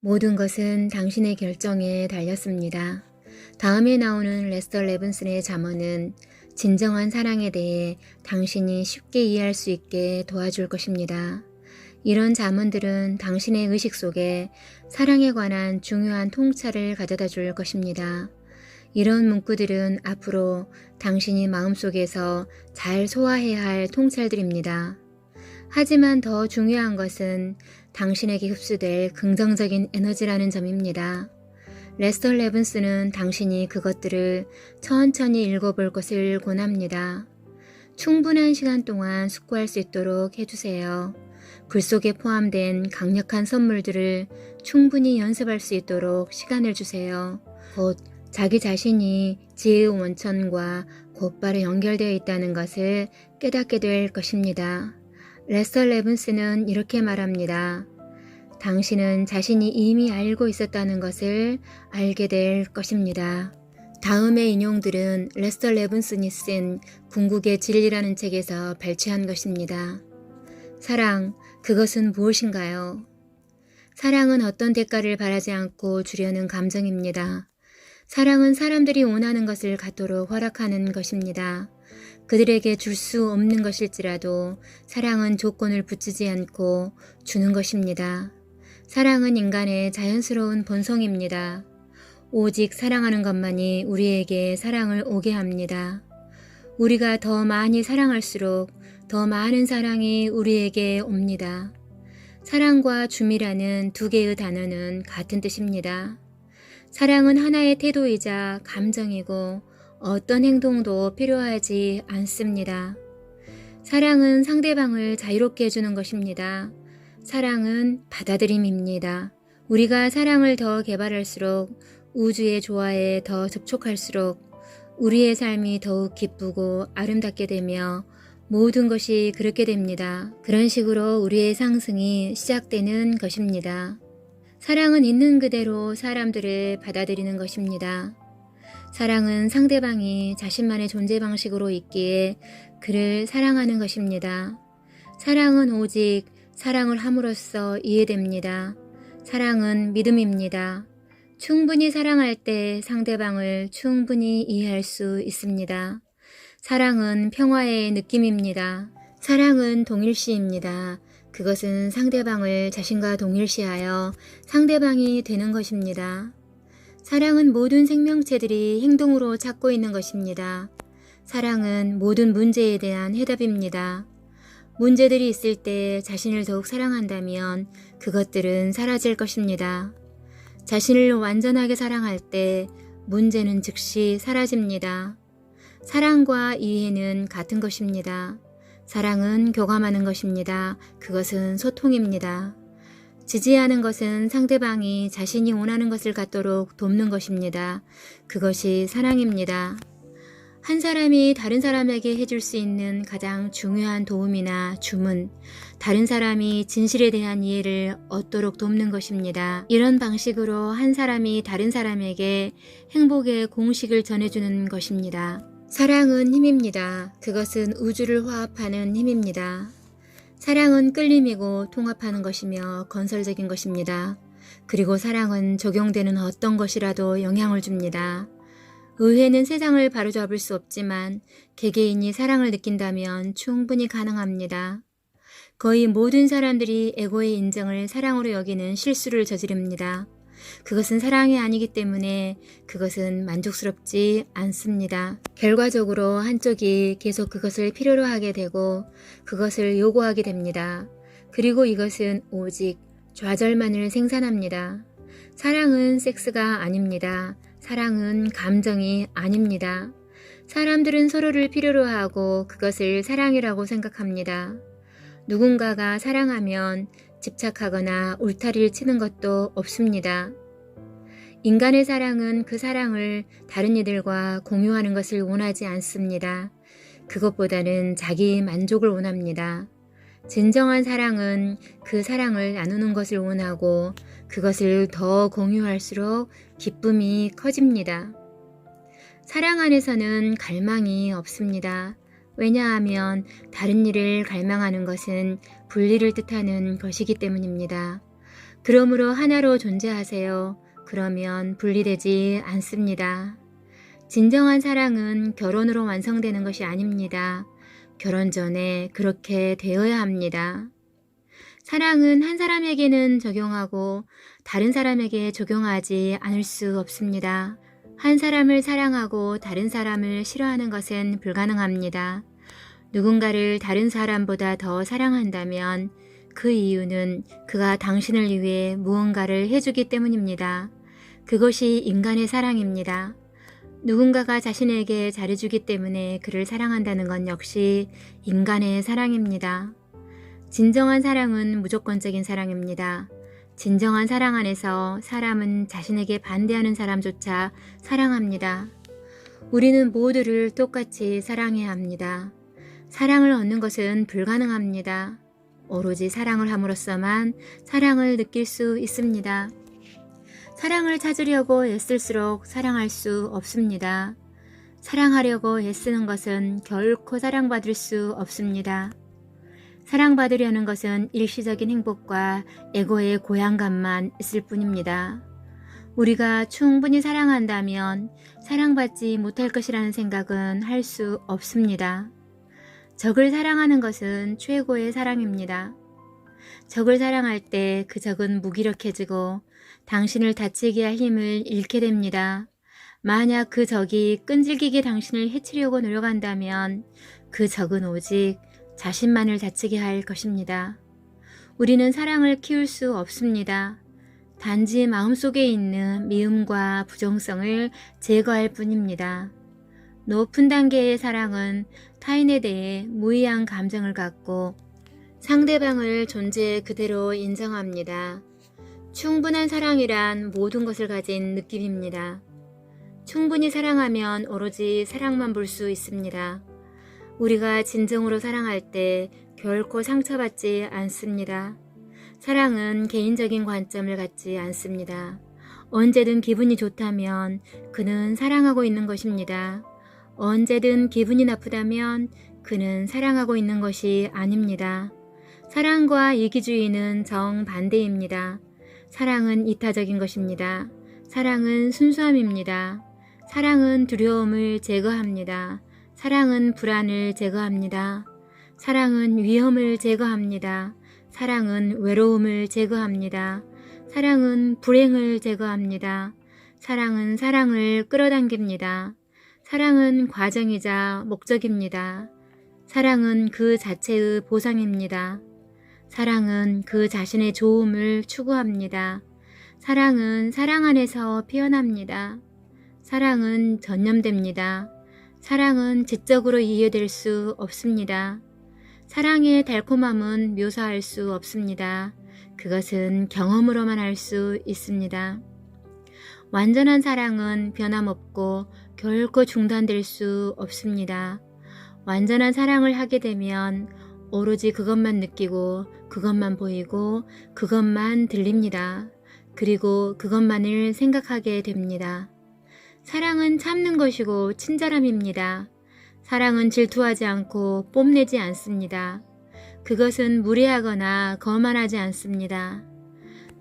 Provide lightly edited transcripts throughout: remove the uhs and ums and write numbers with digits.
모든 것은 당신의 결정에 달렸습니다. 다음에 나오는 레스터 레븐슨의 잠언은 진정한 사랑에 대해 당신이 쉽게 이해할 수 있게 도와줄 것입니다. 이런 잠언들은 당신의 의식 속에 사랑에 관한 중요한 통찰을 가져다 줄 것입니다. 이런 문구들은 앞으로 당신이 마음속에서 잘 소화해야 할 통찰들입니다. 하지만 더 중요한 것은 당신에게 흡수될 긍정적인 에너지라는 점입니다. 레스터 레븐스는 당신이 그것들을 천천히 읽어볼 것을 권합니다. 충분한 시간 동안 숙고할 수 있도록 해주세요. 글 속에 포함된 강력한 선물들을 충분히 연습할 수 있도록 시간을 주세요. 곧 자기 자신이 지혜의 원천과 곧바로 연결되어 있다는 것을 깨닫게 될 것입니다. 레스터 레븐스는 이렇게 말합니다. 당신은 자신이 이미 알고 있었다는 것을 알게 될 것입니다. 다음의 인용들은 레스터 레븐슨이 쓴 궁극의 진리라는 책에서 발췌한 것입니다. 사랑, 그것은 무엇인가요? 사랑은 어떤 대가를 바라지 않고 주려는 감정입니다. 사랑은 사람들이 원하는 것을 갖도록 허락하는 것입니다. 그들에게 줄 수 없는 것일지라도 사랑은 조건을 붙이지 않고 주는 것입니다. 사랑은 인간의 자연스러운 본성입니다. 오직 사랑하는 것만이 우리에게 사랑을 오게 합니다. 우리가 더 많이 사랑할수록 더 많은 사랑이 우리에게 옵니다. 사랑과 줌이라는 두 개의 단어는 같은 뜻입니다. 사랑은 하나의 태도이자 감정이고 어떤 행동도 필요하지 않습니다. 사랑은 상대방을 자유롭게 해주는 것입니다. 사랑은 받아들임입니다. 우리가 사랑을 더 개발할수록 우주의 조화에 더 접촉할수록 우리의 삶이 더욱 기쁘고 아름답게 되며 모든 것이 그렇게 됩니다. 그런 식으로 우리의 상승이 시작되는 것입니다. 사랑은 있는 그대로 사람들을 받아들이는 것입니다. 사랑은 상대방이 자신만의 존재 방식으로 있기에 그를 사랑하는 것입니다. 사랑은 오직 사랑을 함으로써 이해됩니다. 사랑은 믿음입니다. 충분히 사랑할 때 상대방을 충분히 이해할 수 있습니다. 사랑은 평화의 느낌입니다. 사랑은 동일시입니다. 그것은 상대방을 자신과 동일시하여 상대방이 되는 것입니다. 사랑은 모든 생명체들이 행동으로 찾고 있는 것입니다. 사랑은 모든 문제에 대한 해답입니다. 문제들이 있을 때 자신을 더욱 사랑한다면 그것들은 사라질 것입니다. 자신을 완전하게 사랑할 때 문제는 즉시 사라집니다. 사랑과 이해는 같은 것입니다. 사랑은 교감하는 것입니다. 그것은 소통입니다. 지지하는 것은 상대방이 자신이 원하는 것을 갖도록 돕는 것입니다. 그것이 사랑입니다. 한 사람이 다른 사람에게 해줄 수 있는 가장 중요한 도움이나 줌은 다른 사람이 진실에 대한 이해를 얻도록 돕는 것입니다. 이런 방식으로 한 사람이 다른 사람에게 행복의 공식을 전해주는 것입니다. 사랑은 힘입니다. 그것은 우주를 화합하는 힘입니다. 사랑은 끌림이고 통합하는 것이며 건설적인 것입니다. 그리고 사랑은 적용되는 어떤 것이라도 영향을 줍니다. 의회는 세상을 바로잡을 수 없지만 개개인이 사랑을 느낀다면 충분히 가능합니다. 거의 모든 사람들이 에고의 인정을 사랑으로 여기는 실수를 저지릅니다. 그것은 사랑이 아니기 때문에 그것은 만족스럽지 않습니다. 결과적으로 한쪽이 계속 그것을 필요로 하게 되고 그것을 요구하게 됩니다. 그리고 이것은 오직 좌절만을 생산합니다. 사랑은 섹스가 아닙니다. 사랑은 감정이 아닙니다. 사람들은 서로를 필요로 하고 그것을 사랑이라고 생각합니다. 누군가가 사랑하면 집착하거나 울타리를 치는 것도 없습니다. 인간의 사랑은 그 사랑을 다른 이들과 공유하는 것을 원하지 않습니다. 그것보다는 자기 만족을 원합니다. 진정한 사랑은 그 사랑을 나누는 것을 원하고 그것을 더 공유할수록 기쁨이 커집니다. 사랑 안에서는 갈망이 없습니다. 왜냐하면 다른 일을 갈망하는 것은 분리를 뜻하는 것이기 때문입니다. 그러므로 하나로 존재하세요. 그러면 분리되지 않습니다. 진정한 사랑은 결혼으로 완성되는 것이 아닙니다. 결혼 전에 그렇게 되어야 합니다. 사랑은 한 사람에게는 적용하고 다른 사람에게 적용하지 않을 수 없습니다. 한 사람을 사랑하고 다른 사람을 싫어하는 것은 불가능합니다. 누군가를 다른 사람보다 더 사랑한다면 그 이유는 그가 당신을 위해 무언가를 해주기 때문입니다. 그것이 인간의 사랑입니다. 누군가가 자신에게 잘해주기 때문에 그를 사랑한다는 건 역시 인간의 사랑입니다. 진정한 사랑은 무조건적인 사랑입니다. 진정한 사랑 안에서 사람은 자신에게 반대하는 사람조차 사랑합니다. 우리는 모두를 똑같이 사랑해야 합니다. 사랑을 얻는 것은 불가능합니다. 오로지 사랑을 함으로써만 사랑을 느낄 수 있습니다. 사랑을 찾으려고 애쓸수록 사랑할 수 없습니다. 사랑하려고 애쓰는 것은 결코 사랑받을 수 없습니다. 사랑받으려는 것은 일시적인 행복과 에고의 고향감만 있을 뿐입니다. 우리가 충분히 사랑한다면 사랑받지 못할 것이라는 생각은 할 수 없습니다. 적을 사랑하는 것은 최고의 사랑입니다. 적을 사랑할 때 그 적은 무기력해지고 당신을 다치게 할 힘을 잃게 됩니다. 만약 그 적이 끈질기게 당신을 해치려고 노력한다면 그 적은 오직 자신만을 다치게 할 것입니다. 우리는 사랑을 키울 수 없습니다. 단지 마음속에 있는 미움과 부정성을 제거할 뿐입니다. 높은 단계의 사랑은 타인에 대해 무의한 감정을 갖고 상대방을 존재 그대로 인정합니다. 충분한 사랑이란 모든 것을 가진 느낌입니다. 충분히 사랑하면 오로지 사랑만 볼 수 있습니다. 우리가 진정으로 사랑할 때 결코 상처받지 않습니다. 사랑은 개인적인 관점을 갖지 않습니다. 언제든 기분이 좋다면 그는 사랑하고 있는 것입니다. 언제든 기분이 나쁘다면 그는 사랑하고 있는 것이 아닙니다. 사랑과 이기주의는 정반대입니다. 사랑은 이타적인 것입니다. 사랑은 순수함입니다. 사랑은 두려움을 제거합니다. 사랑은 불안을 제거합니다. 사랑은 위험을 제거합니다. 사랑은 외로움을 제거합니다. 사랑은 불행을 제거합니다. 사랑은 사랑을 끌어당깁니다. 사랑은 과정이자 목적입니다. 사랑은 그 자체의 보상입니다. 사랑은 그 자신의 좋음을 추구합니다. 사랑은 사랑 안에서 피어납니다. 사랑은 전념됩니다. 사랑은 지적으로 이해될 수 없습니다. 사랑의 달콤함은 묘사할 수 없습니다. 그것은 경험으로만 알 수 있습니다. 완전한 사랑은 변함없고 결코 중단될 수 없습니다. 완전한 사랑을 하게 되면 오로지 그것만 느끼고 그것만 보이고 그것만 들립니다. 그리고 그것만을 생각하게 됩니다. 사랑은 참는 것이고 친절함입니다. 사랑은 질투하지 않고 뽐내지 않습니다. 그것은 무례하거나 거만하지 않습니다.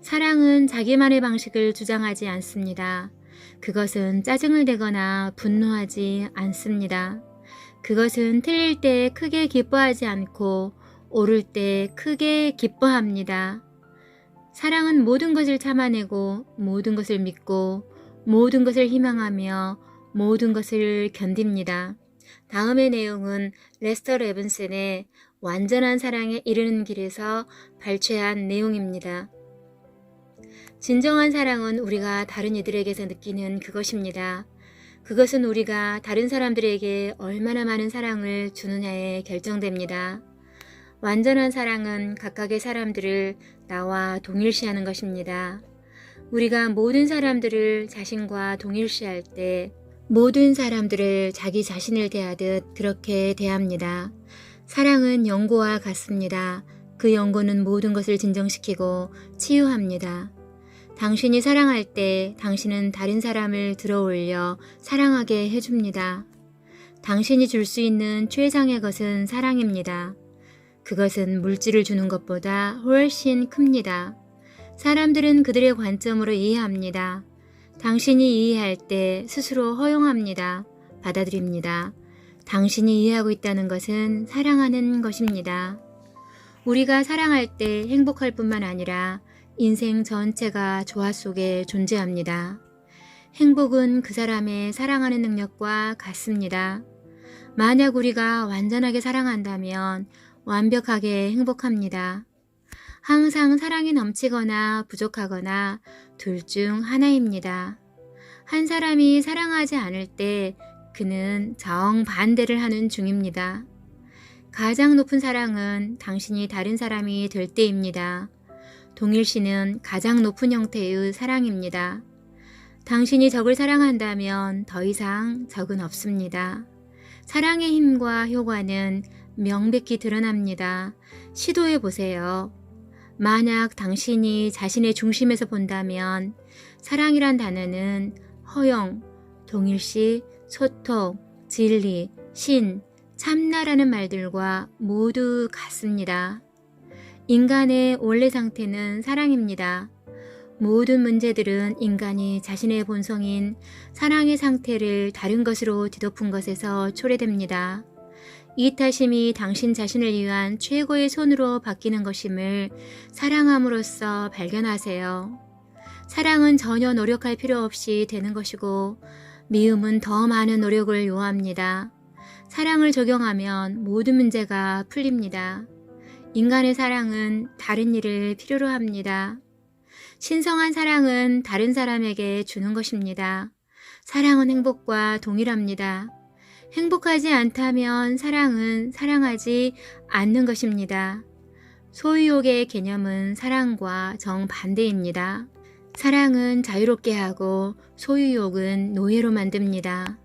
사랑은 자기만의 방식을 주장하지 않습니다. 그것은 짜증을 내거나 분노하지 않습니다. 그것은 틀릴 때 크게 기뻐하지 않고 옳을 때 크게 기뻐합니다. 사랑은 모든 것을 참아내고 모든 것을 믿고 모든 것을 희망하며 모든 것을 견딥니다. 다음의 내용은 레스터 레븐슨의 완전한 사랑에 이르는 길에서 발췌한 내용입니다. 진정한 사랑은 우리가 다른 이들에게서 느끼는 그것입니다. 그것은 우리가 다른 사람들에게 얼마나 많은 사랑을 주느냐에 결정됩니다. 완전한 사랑은 각각의 사람들을 나와 동일시하는 것입니다. 우리가 모든 사람들을 자신과 동일시할 때 모든 사람들을 자기 자신을 대하듯 그렇게 대합니다. 사랑은 연고와 같습니다. 그 연고는 모든 것을 진정시키고 치유합니다. 당신이 사랑할 때 당신은 다른 사람을 들어올려 사랑하게 해줍니다. 당신이 줄 수 있는 최상의 것은 사랑입니다. 그것은 물질을 주는 것보다 훨씬 큽니다. 사람들은 그들의 관점으로 이해합니다. 당신이 이해할 때 스스로 허용합니다. 받아들입니다. 당신이 이해하고 있다는 것은 사랑하는 것입니다. 우리가 사랑할 때 행복할 뿐만 아니라 인생 전체가 조화 속에 존재합니다. 행복은 그 사람의 사랑하는 능력과 같습니다. 만약 우리가 완전하게 사랑한다면 완벽하게 행복합니다. 항상 사랑이 넘치거나 부족하거나 둘 중 하나입니다. 한 사람이 사랑하지 않을 때 그는 정반대를 하는 중입니다. 가장 높은 사랑은 당신이 다른 사람이 될 때입니다. 동일시는 가장 높은 형태의 사랑입니다. 당신이 적을 사랑한다면 더 이상 적은 없습니다. 사랑의 힘과 효과는 명백히 드러납니다. 시도해 보세요. 만약 당신이 자신의 중심에서 본다면 사랑이란 단어는 허용, 동일시, 소통, 진리, 신, 참나라는 말들과 모두 같습니다. 인간의 원래 상태는 사랑입니다. 모든 문제들은 인간이 자신의 본성인 사랑의 상태를 다른 것으로 뒤덮은 것에서 초래됩니다. 이타심이 당신 자신을 위한 최고의 손으로 바뀌는 것임을 사랑함으로써 발견하세요. 사랑은 전혀 노력할 필요 없이 되는 것이고 미움은 더 많은 노력을 요합니다. 사랑을 적용하면 모든 문제가 풀립니다. 인간의 사랑은 다른 일을 필요로 합니다. 신성한 사랑은 다른 사람에게 주는 것입니다. 사랑은 행복과 동일합니다. 행복하지 않다면 사랑은 사랑하지 않는 것입니다. 소유욕의 개념은 사랑과 정반대입니다. 사랑은 자유롭게 하고 소유욕은 노예로 만듭니다.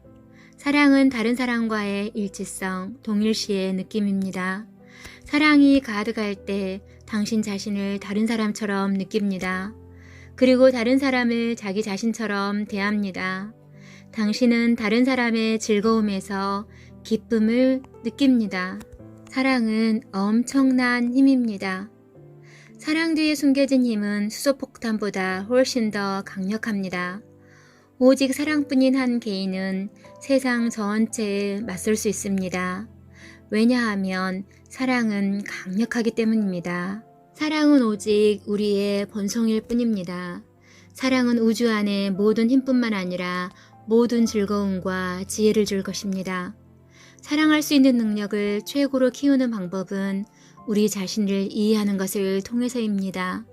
사랑은 다른 사람과의 일치성, 동일시의 느낌입니다. 사랑이 가득할 때 당신 자신을 다른 사람처럼 느낍니다. 그리고 다른 사람을 자기 자신처럼 대합니다. 당신은 다른 사람의 즐거움에서 기쁨을 느낍니다. 사랑은 엄청난 힘입니다. 사랑 뒤에 숨겨진 힘은 수소폭탄보다 훨씬 더 강력합니다. 오직 사랑뿐인 한 개인은 세상 전체에 맞설 수 있습니다. 왜냐하면 사랑은 강력하기 때문입니다. 사랑은 오직 우리의 본성일 뿐입니다. 사랑은 우주 안의 모든 힘뿐만 아니라 모든 즐거움과 지혜를 줄 것입니다. 사랑할 수 있는 능력을 최고로 키우는 방법은 우리 자신을 이해하는 것을 통해서입니다.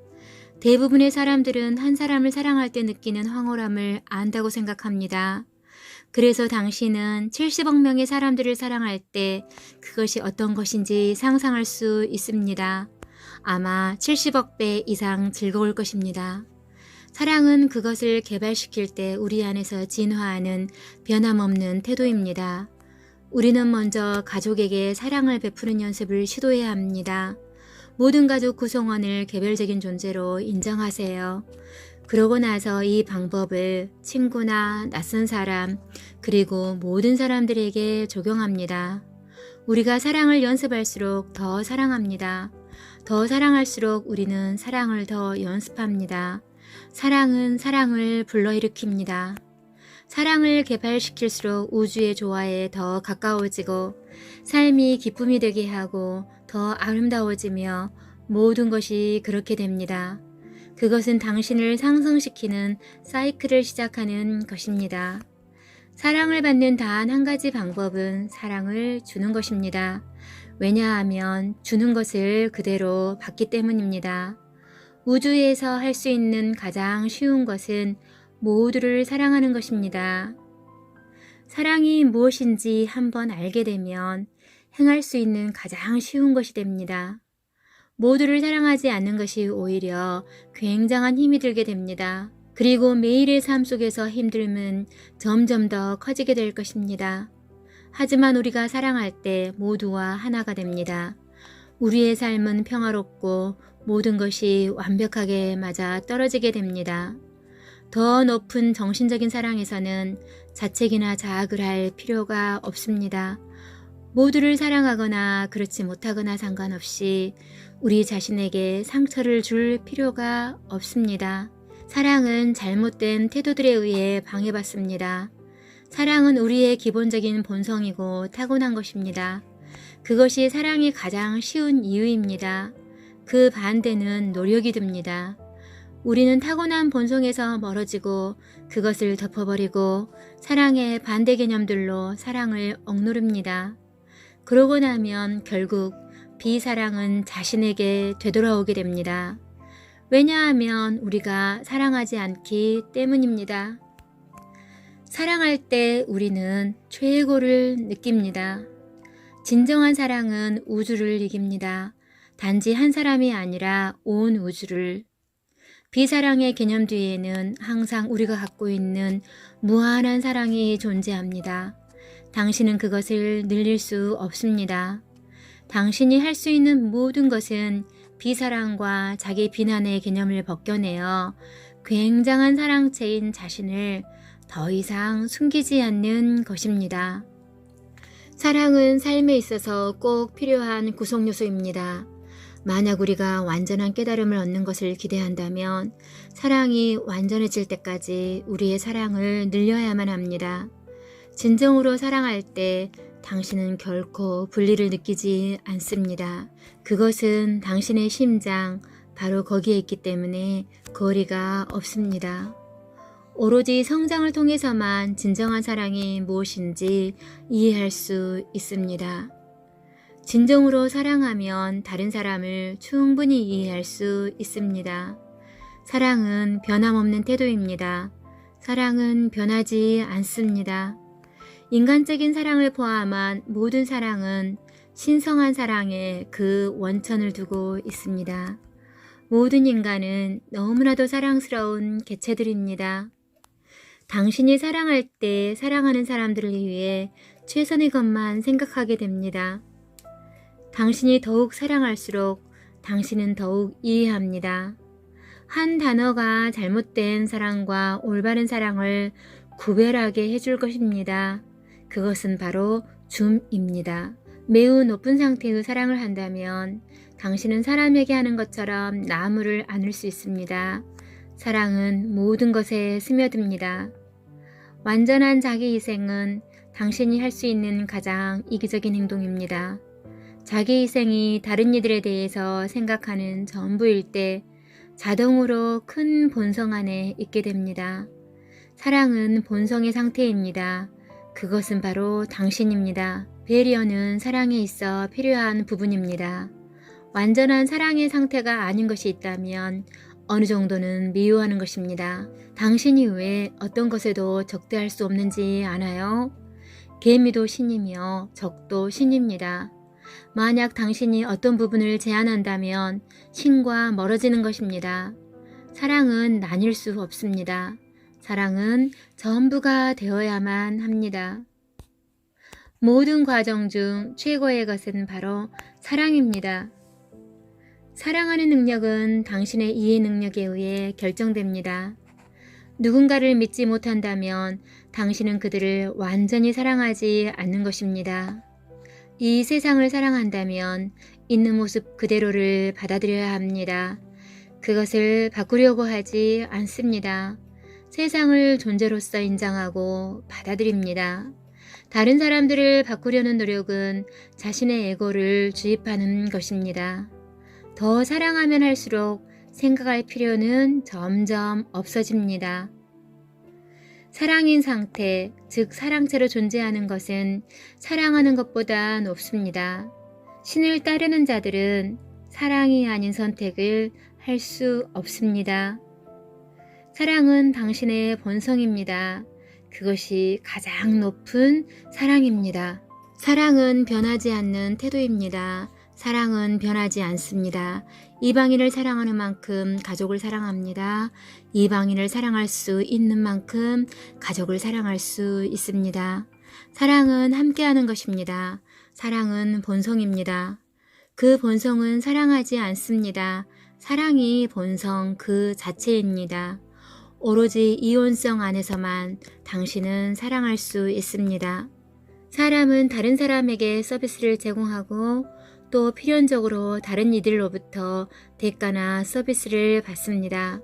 대부분의 사람들은 한 사람을 사랑할 때 느끼는 황홀함을 안다고 생각합니다. 그래서 당신은 70억 명의 사람들을 사랑할 때 그것이 어떤 것인지 상상할 수 있습니다. 아마 70억 배 이상 즐거울 것입니다. 사랑은 그것을 개발시킬 때 우리 안에서 진화하는 변함없는 태도입니다. 우리는 먼저 가족에게 사랑을 베푸는 연습을 시도해야 합니다. 모든 가족 구성원을 개별적인 존재로 인정하세요. 그러고 나서 이 방법을 친구나 낯선 사람, 그리고 모든 사람들에게 적용합니다. 우리가 사랑을 연습할수록 더 사랑합니다. 더 사랑할수록 우리는 사랑을 더 연습합니다. 사랑은 사랑을 불러일으킵니다. 사랑을 개발시킬수록 우주의 조화에 더 가까워지고 삶이 기쁨이 되게 하고 더 아름다워지며 모든 것이 그렇게 됩니다. 그것은 당신을 상승시키는 사이클을 시작하는 것입니다. 사랑을 받는 단 한 가지 방법은 사랑을 주는 것입니다. 왜냐하면 주는 것을 그대로 받기 때문입니다. 우주에서 할 수 있는 가장 쉬운 것은 모두를 사랑하는 것입니다. 사랑이 무엇인지 한번 알게 되면 행할 수 있는 가장 쉬운 것이 됩니다. 모두를 사랑하지 않는 것이 오히려 굉장한 힘이 들게 됩니다. 그리고 매일의 삶 속에서 힘듦은 점점 더 커지게 될 것입니다. 하지만 우리가 사랑할 때 모두와 하나가 됩니다. 우리의 삶은 평화롭고 모든 것이 완벽하게 맞아 떨어지게 됩니다. 더 높은 정신적인 사랑에서는 자책이나 자학을 할 필요가 없습니다. 모두를 사랑하거나 그렇지 못하거나 상관없이 우리 자신에게 상처를 줄 필요가 없습니다. 사랑은 잘못된 태도들에 의해 방해받습니다. 사랑은 우리의 기본적인 본성이고 타고난 것입니다. 그것이 사랑이 가장 쉬운 이유입니다. 그 반대는 노력이 듭니다. 우리는 타고난 본성에서 멀어지고 그것을 덮어버리고 사랑의 반대 개념들로 사랑을 억누릅니다. 그러고 나면 결국 비사랑은 자신에게 되돌아오게 됩니다. 왜냐하면 우리가 사랑하지 않기 때문입니다. 사랑할 때 우리는 최고를 느낍니다. 진정한 사랑은 우주를 이깁니다. 단지 한 사람이 아니라 온 우주를. 비사랑의 개념 뒤에는 항상 우리가 갖고 있는 무한한 사랑이 존재합니다. 당신은 그것을 늘릴 수 없습니다. 당신이 할 수 있는 모든 것은 비사랑과 자기 비난의 개념을 벗겨내어 굉장한 사랑체인 자신을 더 이상 숨기지 않는 것입니다. 사랑은 삶에 있어서 꼭 필요한 구성 요소입니다. 만약 우리가 완전한 깨달음을 얻는 것을 기대한다면 사랑이 완전해질 때까지 우리의 사랑을 늘려야만 합니다. 진정으로 사랑할 때 당신은 결코 분리를 느끼지 않습니다. 그것은 당신의 심장, 바로 거기에 있기 때문에 거리가 없습니다. 오로지 성장을 통해서만 진정한 사랑이 무엇인지 이해할 수 있습니다. 진정으로 사랑하면 다른 사람을 충분히 이해할 수 있습니다. 사랑은 변함없는 태도입니다. 사랑은 변하지 않습니다. 인간적인 사랑을 포함한 모든 사랑은 신성한 사랑에 그 원천을 두고 있습니다. 모든 인간은 너무나도 사랑스러운 개체들입니다. 당신이 사랑할 때 사랑하는 사람들을 위해 최선의 것만 생각하게 됩니다. 당신이 더욱 사랑할수록 당신은 더욱 이해합니다. 한 단어가 잘못된 사랑과 올바른 사랑을 구별하게 해줄 것입니다. 그것은 바로 줌입니다. 매우 높은 상태의 사랑을 한다면 당신은 사람에게 하는 것처럼 나무를 안을 수 있습니다. 사랑은 모든 것에 스며듭니다. 완전한 자기 희생은 당신이 할 수 있는 가장 이기적인 행동입니다. 자기 희생이 다른 이들에 대해서 생각하는 전부일 때 자동으로 큰 본성 안에 있게 됩니다. 사랑은 본성의 상태입니다. 그것은 바로 당신입니다. 배려는 사랑에 있어 필요한 부분입니다. 완전한 사랑의 상태가 아닌 것이 있다면 어느 정도는 미워하는 것입니다. 당신이 왜 어떤 것에도 적대할 수 없는지 아나요? 개미도 신이며 적도 신입니다. 만약 당신이 어떤 부분을 제한한다면 신과 멀어지는 것입니다. 사랑은 나뉠 수 없습니다. 사랑은 전부가 되어야만 합니다. 모든 과정 중 최고의 것은 바로 사랑입니다. 사랑하는 능력은 당신의 이해 능력에 의해 결정됩니다. 누군가를 믿지 못한다면 당신은 그들을 완전히 사랑하지 않는 것입니다. 이 세상을 사랑한다면 있는 모습 그대로를 받아들여야 합니다. 그것을 바꾸려고 하지 않습니다. 세상을 존재로서 인정하고 받아들입니다. 다른 사람들을 바꾸려는 노력은 자신의 에고를 주입하는 것입니다. 더 사랑하면 할수록 생각할 필요는 점점 없어집니다. 사랑인 상태, 즉 사랑체로 존재하는 것은 사랑하는 것보다 높습니다. 신을 따르는 자들은 사랑이 아닌 선택을 할 수 없습니다. 사랑은 당신의 본성입니다. 그것이 가장 높은 사랑입니다. 사랑은 변하지 않는 태도입니다. 사랑은 변하지 않습니다. 이방인을 사랑하는 만큼 가족을 사랑합니다. 이방인을 사랑할 수 있는 만큼 가족을 사랑할 수 있습니다. 사랑은 함께하는 것입니다. 사랑은 본성입니다. 그 본성은 사랑하지 않습니다. 사랑이 본성 그 자체입니다. 오로지 이온성 안에서만 당신은 사랑할 수 있습니다. 사람은 다른 사람에게 서비스를 제공하고 또 필연적으로 다른 이들로부터 대가나 서비스를 받습니다.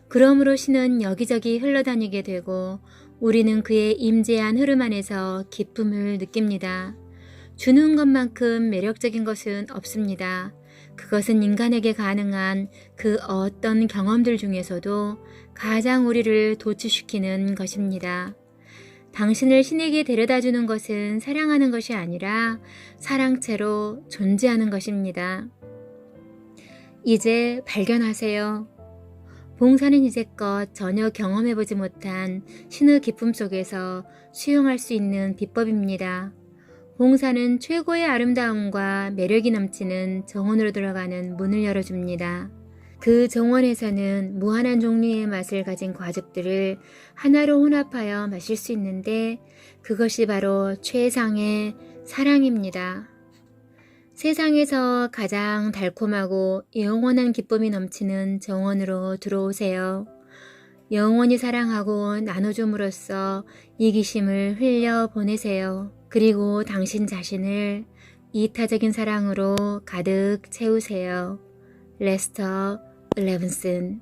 그러므로 신은 여기저기 흘러다니게 되고 우리는 그의 임재한 흐름 안에서 기쁨을 느낍니다. 주는 것만큼 매력적인 것은 없습니다. 그것은 인간에게 가능한 그 어떤 경험들 중에서도 가장 우리를 도취시키는 것입니다. 당신을 신에게 데려다 주는 것은 사랑하는 것이 아니라 사랑체로 존재하는 것입니다. 이제 발견하세요. 봉사는 이제껏 전혀 경험해보지 못한 신의 기쁨 속에서 수용할 수 있는 비법입니다. 봉사는 최고의 아름다움과 매력이 넘치는 정원으로 들어가는 문을 열어줍니다. 그 정원에서는 무한한 종류의 맛을 가진 과즙들을 하나로 혼합하여 마실 수 있는데 그것이 바로 최상의 사랑입니다. 세상에서 가장 달콤하고 영원한 기쁨이 넘치는 정원으로 들어오세요. 영원히 사랑하고 나눠줌으로써 이기심을 흘려보내세요. 그리고 당신 자신을 이타적인 사랑으로 가득 채우세요. 레스터 레븐슨